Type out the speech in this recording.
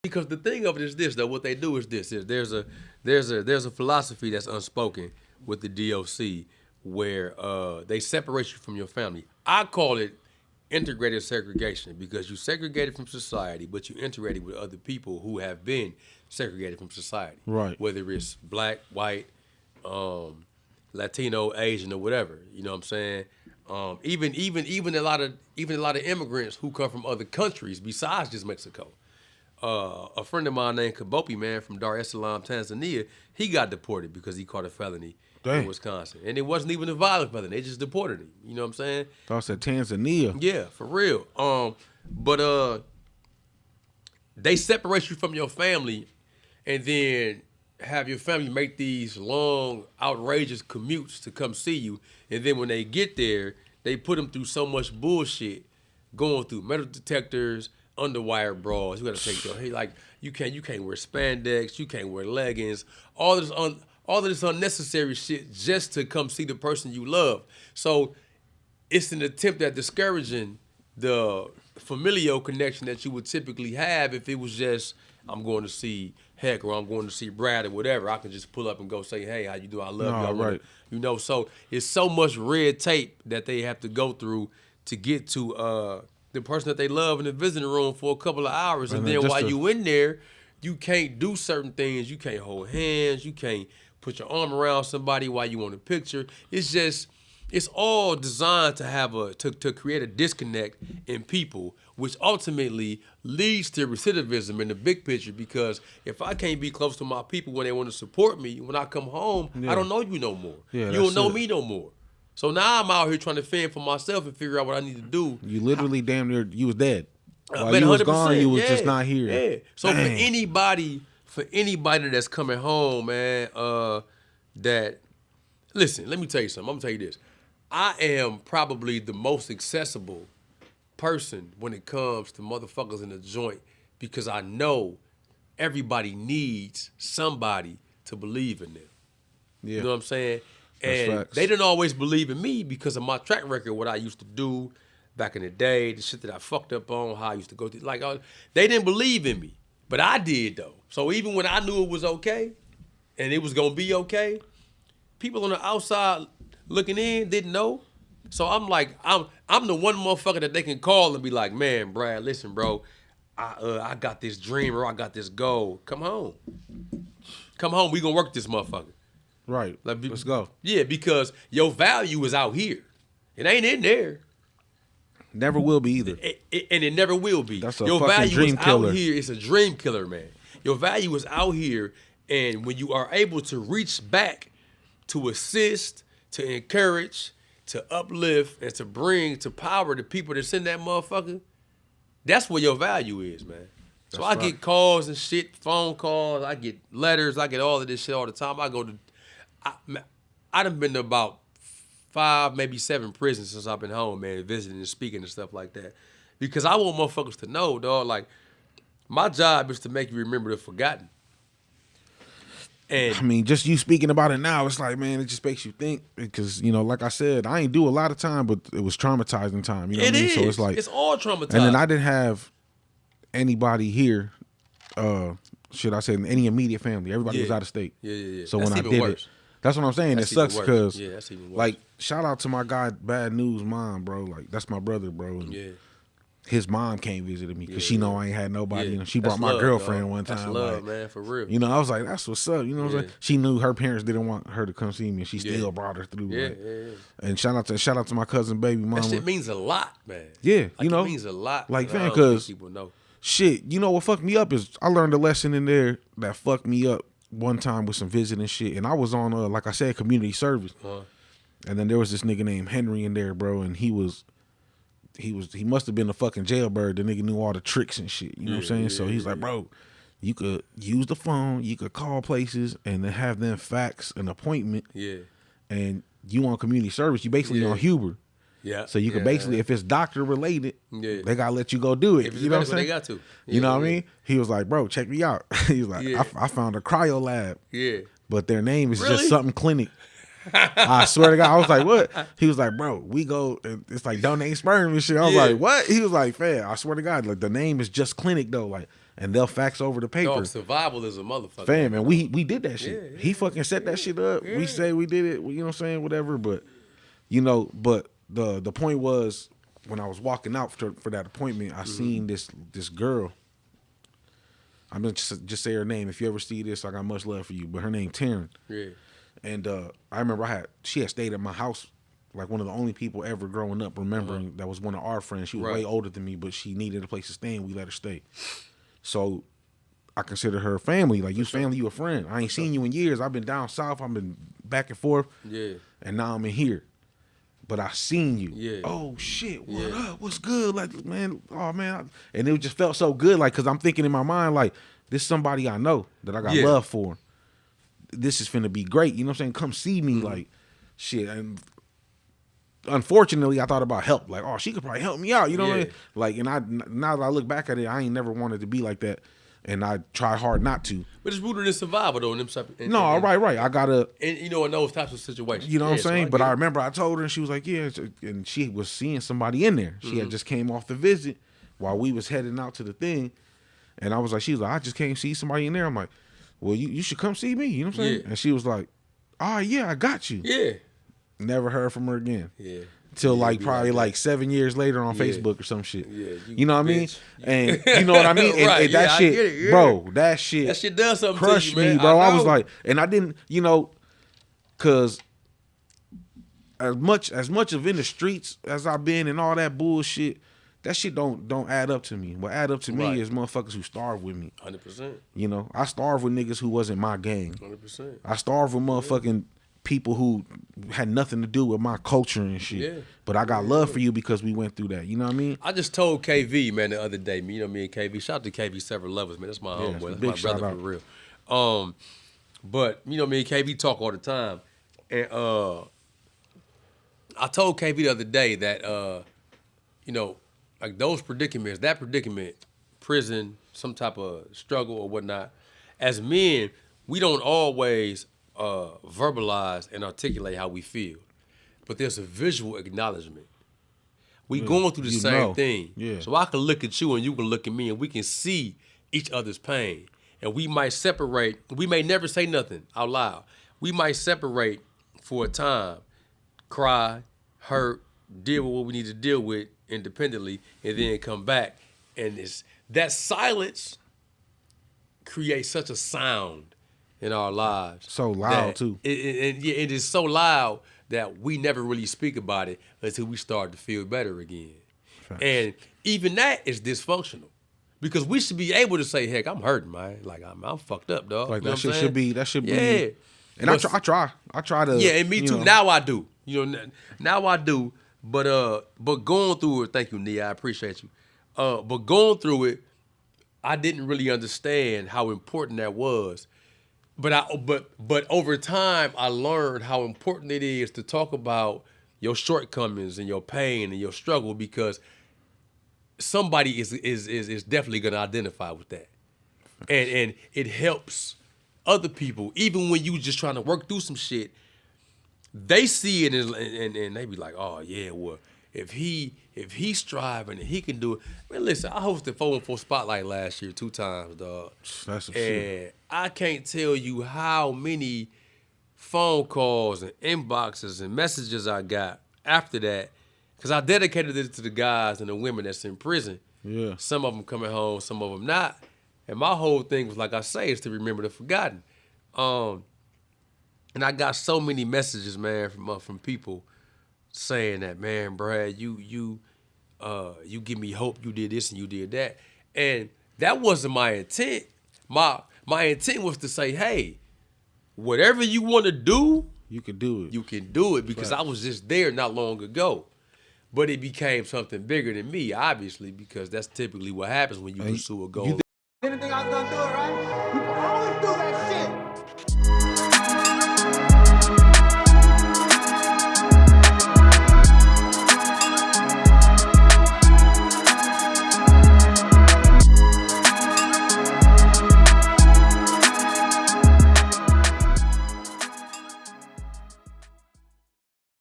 Because the thing of it is this, though. What they do is this: is there's a philosophy that's unspoken with the DOC where they separate you from your family. I call it integrated segregation because you segregated from society, but you integrated with other people who have been segregated from society. Right. Whether it's black, white, Latino, Asian, or whatever. You know what I'm saying? Even a lot of immigrants who come from other countries besides just Mexico. A friend of mine named Kabopi, man, from Dar es Salaam, Tanzania, he got deported because he caught a felony in Dang. Wisconsin. And it wasn't even a violent felony. They just deported him. You know what I'm saying? Thought I said Tanzania. Yeah, for real. But they separate you from your family and then have your family make these long, outrageous commutes to come see you. And then when they get there, they put them through so much bullshit, going through metal detectors, underwire bras. You got to take your hey, like you can't wear spandex, you can't wear leggings, all of this unnecessary shit just to come see the person you love. So it's an attempt at discouraging the familial connection that you would typically have if it was just I'm going to see Heck or I'm going to see Brad or whatever. I can just pull up and go say, hey, how you doing? I love you. I wanna-" Right. So it's so much red tape that they have to go through to get to the person that they love in the visiting room for a couple of hours. And then while you in there, you can't do certain things. You can't hold hands. You can't put your arm around somebody while you want a picture. It's all designed to have to create a disconnect in people, which ultimately leads to recidivism in the big picture. Because if I can't be close to my people when they want to support me, when I come home, I don't know you no more. Yeah, You don't that's know it. me no more. So now I'm out here trying to fend for myself and figure out what I need to do. You literally damn near you was dead. While Man, you was 100%, gone, you was yeah, just not here. Yeah. So Dang. for anybody that's coming home, man, that listen, let me tell you something. I'm gonna tell you this. I am probably the most accessible person when it comes to motherfuckers in the joint because I know everybody needs somebody to believe in them. Yeah. You know what I'm saying? That's And facts. they didn't always believe in me because of my track record, what I used to do back in the day, the shit that I fucked up on, how I used to go through. They didn't believe in me, but I did though. So even when I knew it was okay and it was gonna be okay, people on the outside looking in didn't know. So I'm the one motherfucker that they can call and be like, man, Brad, listen, bro, I got this dream or I got this goal. Come home. Come home, we gonna work this motherfucker. Right. Let's go. Yeah, because your value is out here. It ain't in there. Never will be either. And it never will be. That's a your fucking value dream is killer. out here. It's a dream killer, man. Your value is out here, and when you are able to reach back to assist, to encourage, to uplift, and to bring to power the people that's in that motherfucker, that's where your value is, man. So I get calls and shit, phone calls, I get letters, I get all of this shit all the time. I done been to about 5, maybe 7 prisons since I've been home, man, visiting and speaking and stuff like that. Because I want motherfuckers to know, dog, like, my job is to make you remember the forgotten. And I mean, just you speaking about it now, it's like, man, it just makes you think because, like I said, I ain't do a lot of time, but it was traumatizing time. You know what I mean? So it's like, it's all traumatizing. and then I didn't have anybody here, should I say, any immediate family. Everybody was out of state. Yeah. So That's when I even did worse. it, that's what I'm saying. That's it sucks even worse. because, Yeah, that's even worse. like, shout out to my guy, Bad News Mom, bro. Like, that's my brother, bro. And Yeah. his mom came visited me because she know I ain't had nobody. Yeah. She That's brought my love, girlfriend dog. one time. That's love, like, man, for real. I was like, that's what's up. You know what I'm saying? She knew her parents didn't want her to come see me, and she still brought her through. Yeah, like. yeah. And shout out to my cousin, baby mama. That shit means a lot, man. Yeah, Like, you know, it means a lot. like, man. I fam, don't think 'cause- people know. Shit, you know what fucked me up is I learned a lesson in there that fucked me up one time with some visiting shit, and I was on like I said, community service, and then there was this nigga named Henry in there, bro, and he must have been a fucking jailbird. The nigga knew all the tricks and shit. You know what I'm saying? So he's like, bro, you could use the phone, you could call places, and then have them fax an appointment. Yeah. And you on community service, you basically on Huber. Yeah. So you can basically, if it's doctor related, Yeah. they gotta let you go do it. If it's You know what I'm medical, saying? they got to. You know what I mean? He was like, bro, check me out. He was like, Yeah. I found a cryo lab. Yeah. But their name is Really? just something clinic. I swear to God, I was like, what? He was like, bro, we go, and it's like donate sperm and shit. I was Yeah. like, what? He was like, fam, I swear to God, like the name is just clinic though. Like, and they'll fax over the paper. Dog, survival is a motherfucker. Fam, and we did that shit. Yeah. He fucking set that shit up. Yeah. We say we did it, you know what I'm saying, whatever. But, you know, but the point was, when I was walking out for that appointment, I seen this girl. I'm gonna just say her name. If you ever see this, I got much love for you. But her name Taryn. Yeah. And I remember she had stayed at my house, like one of the only people ever growing up remembering that was one of our friends. She was way older than me, but she needed a place to stay, and we let her stay. So I consider her family. Like, you family, you a friend. I ain't seen you in years. I've been down south. I've been back and forth. Yeah. And now I'm in here. But I seen you. Yeah. Oh shit, what up? What's good? Like, man, oh man. And it just felt so good, like, cause I'm thinking in my mind, like, this is somebody I know that I got love for. This is finna be great. You know what I'm saying? Come see me, like, shit. And unfortunately, I thought about help. Like, oh, she could probably help me out. You know what I mean? Like, and now that I look back at it, I ain't never wanted to be like that. And I try hard not to. But it's rooted in survival, though. Right. I gotta. And, you know, in those types of situations. You know what I'm saying? So but I remember I told her, and she was like, yeah. And she was seeing somebody in there. She had just came off the visit while we was heading out to the thing. And I was like, she was like, I just came see somebody in there. I'm like, well, you should come see me. You know what I'm saying? Yeah. And she was like, oh, yeah, I got you. Yeah. Never heard from her again. Yeah. Till like probably like 7 years later on Facebook or some shit. Yeah, you know what I mean? bitch. And you know what I mean? Right, and that I shit, get it, yeah. bro, that shit does something crushed to you, man. me, bro. I was know. like, and I didn't, you know, cause as much of in the streets as I've been and all that bullshit, that shit don't add up to me. What add up to me is motherfuckers who starve with me. 100%. You know, I starved with niggas who wasn't my gang. 100%. I starved with motherfucking people who had nothing to do with my culture and shit. Yeah. But I got love for you because we went through that. You know what I mean? I just told KV, man, the other day, you know me and KV, shout out to KV several levels, man. That's my homeboy. That's big my shout brother out. for real. But, you know, me and KV talk all the time. And I told KV the other day that, you know, like those predicaments, that predicament, prison, some type of struggle or whatnot, as men, we don't always verbalize and articulate how we feel. But there's a visual acknowledgement. We going through the same thing. Yeah. So I can look at you and you can look at me and we can see each other's pain. And we might separate. We may never say nothing out loud. We might separate for a time, cry, hurt, deal with what we need to deal with independently, and then come back. And that silence creates such a sound in our lives. So loud, too. It is so loud that we never really speak about it until we start to feel better again. Facts. And even that is dysfunctional. Because we should be able to say, heck, I'm hurting, man. Like, I'm fucked up, dog. Like, you know that what I'm shit saying? should be. Yeah. And I try to. Yeah, and me you too. know. Now I do. You know, now I do. But going through it, thank you, Nia. I appreciate you. But going through it, I didn't really understand how important that was. But over time, I learned how important it is to talk about your shortcomings and your pain and your struggle, because somebody is definitely gonna identify with that, and it helps other people. Even when you just trying to work through some shit, they see it and they be like, oh yeah, well, if he's striving and he can do it. Man, listen, I hosted 414 Spotlight last year 2 times, dog. That's some And shit. I can't tell you how many phone calls and inboxes and messages I got after that, because I dedicated it to the guys and the women that's in prison. Yeah. Some of them coming home, some of them not. And my whole thing was, like I say, is to remember the forgotten. And I got so many messages, man, from people saying that, man, Brad, you give me hope. You did this and you did that. And that wasn't my intent. My intent was to say, hey, whatever you want to do, You can do it. you can do it, because I was just there not long ago. But it became something bigger than me, obviously, because that's typically what happens when you pursue a goal. Anything I've done, do it right.